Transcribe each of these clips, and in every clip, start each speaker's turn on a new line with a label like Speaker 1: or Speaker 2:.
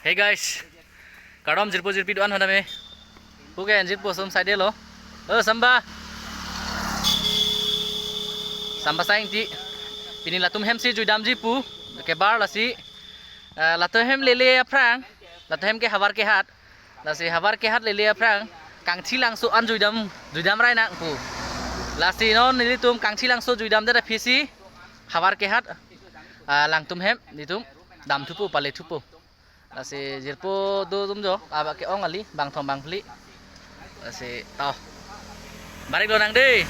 Speaker 1: Hey guys, karom jirpo jirpi doan hana me. Puke jirpo som side lo. Samba. Samba saing ti. Pini latum hem si juidam jipu. Ke bar lasi. Latum hem lele aprang. Latum hem ke hawar ke hat. Lasi hawar ke hat lele aprang. Kangchi langso an juidam rai nang pu. Lasi non nilitum kangchi langso juidam dada pisi. Hawar ke hat. Langtum hem nitum dam thupu pale thupu. Lasi jirpo do dumjo aba ke ong ali bang thong bang pli. Lasi tao. Balik lo nang di.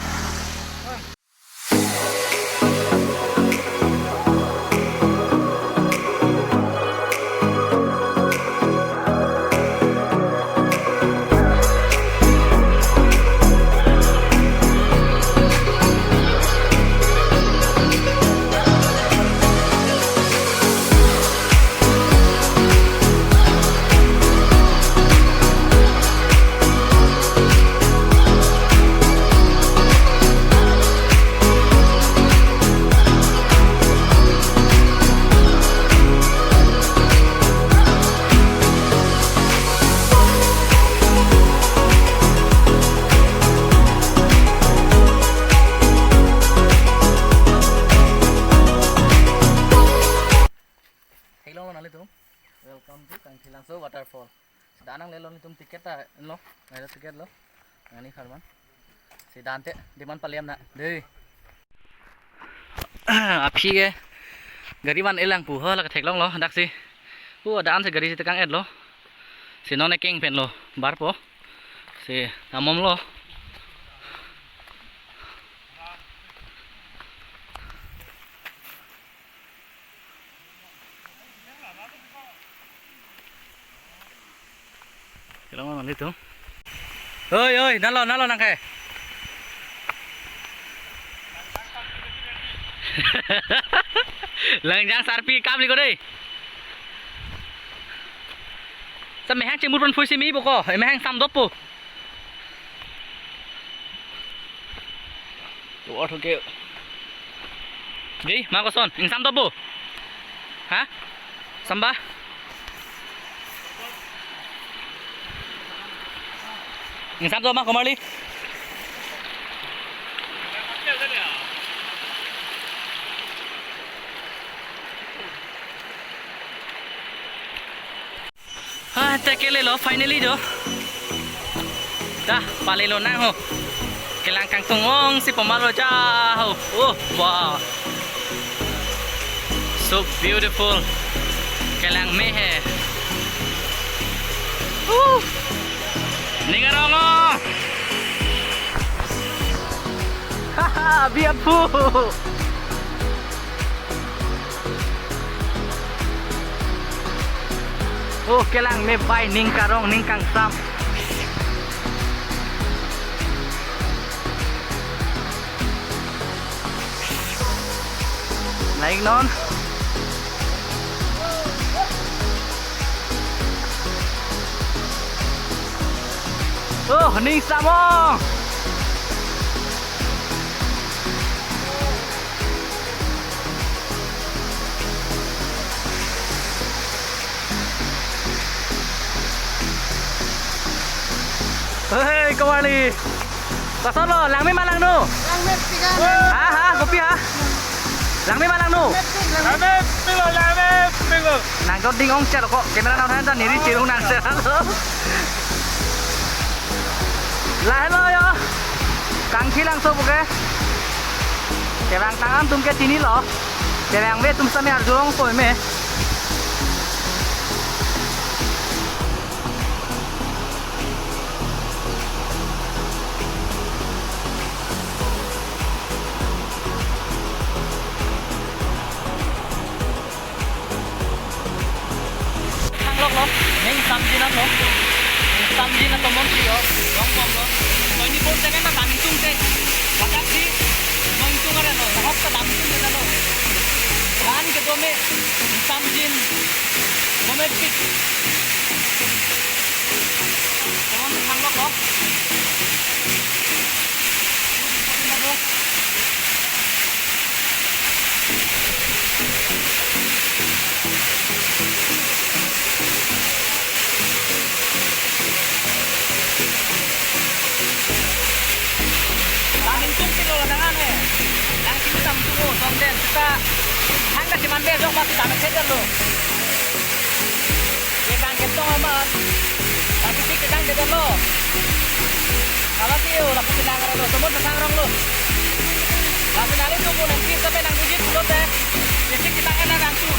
Speaker 1: Hello nali tum. Welcome to Kangchi Langso waterfall. Danang lelo ni tum tiket ta lo. Ada tiket lo. Ngani kharman. Si dante diman paliam na. Dei. Api ke gari man elang pu ho la ka thek long lo dak si. Pu dan se gari si tekang et lo. Si non e king pen lo bar po. Si tamom lo. Hello nali tum. Oi, nalo nang ke. Langjang sarpi kam li ko dei. Sa me hang chimur pon phui si mi bo ko, me hang sam dop po. To auto ke. Di, ma ko son, ing sam dop po. Ha? Samba? Ing sam dop ma ko marli. Tekele lo finally do. Dah pale lo nang ho. Kelang kang tungong si pemalo jauh. Oh wow. So beautiful. Kelang mehe. Ningarongo. Haha, biapu. Oh, kelang me bai ning karong ning kang sam. Naik non. Oh, ning samo. Hei, kembali. Pasal lo, lang me malang no.
Speaker 2: Lang met tiga.
Speaker 1: Kopi ha. Lang me malang no.
Speaker 2: Lang met.
Speaker 1: Nang kau ding ong cer kok. Kamera nang tan niri cirung nang cer. Lah hello yo. Kangchi Langso buke. Kebang tangan tum ke sini lo. Kebang be tum sami arjong poi me. Lo ning samjin lo ning samjin to mon ti yo dong bom lo noi ni bon jaga na dam tung te badak si noi tung ara no hok ta dam tung na lo ran ke to me samjin momet pik mon thang lo ko ka hang ka siman be jok ma ti dame khet lo ye kang kem tong amat tapi tik kedang de lo ala tiu la pinang lo semut sang rong lo la pinali tu pun nanti sampai nang bujit lo teh jadi kita kan nang tu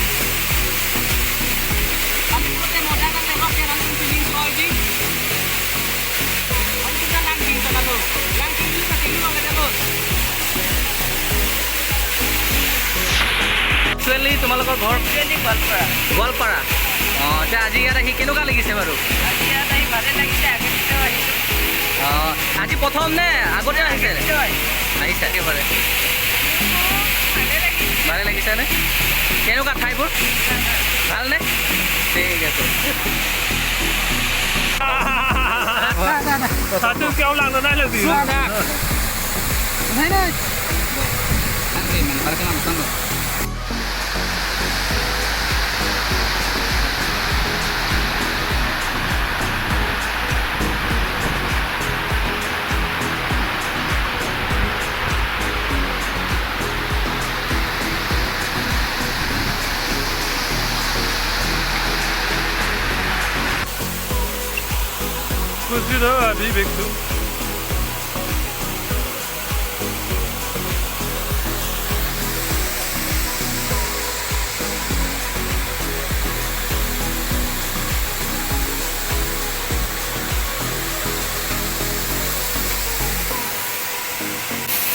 Speaker 1: tapi tu teh modal nang lehok ya nang piling soal ji tapi kita nang ding sana lo nang tinggi ka tinggi lo ngada lo actually তোমালোকৰ ঘৰ কেনি গোৱালপাৰা অঁ তে আজি ইয়াত আহি কেনেকুৱা লাগিছে বাৰু আজি ইয়াত আহি ভালে লাগিছে আগে পিছেও আহিছোঁ অঁ আজি প্ৰথম নে আগতে আহিছে আহিছে একেবাৰে ভালে লাগিছে নে কেনেকুৱা ঠাইবোৰ ভালনে ঠিক আছে
Speaker 2: Satu kau lang na lagi.
Speaker 1: Này này. Nanti mana parkir langsung lo.
Speaker 2: Kursi dah habis begitu.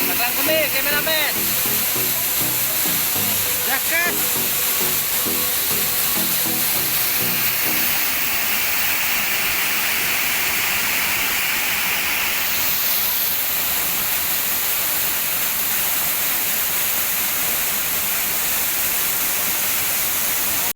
Speaker 1: Belakang kami, kameramen. Jaket.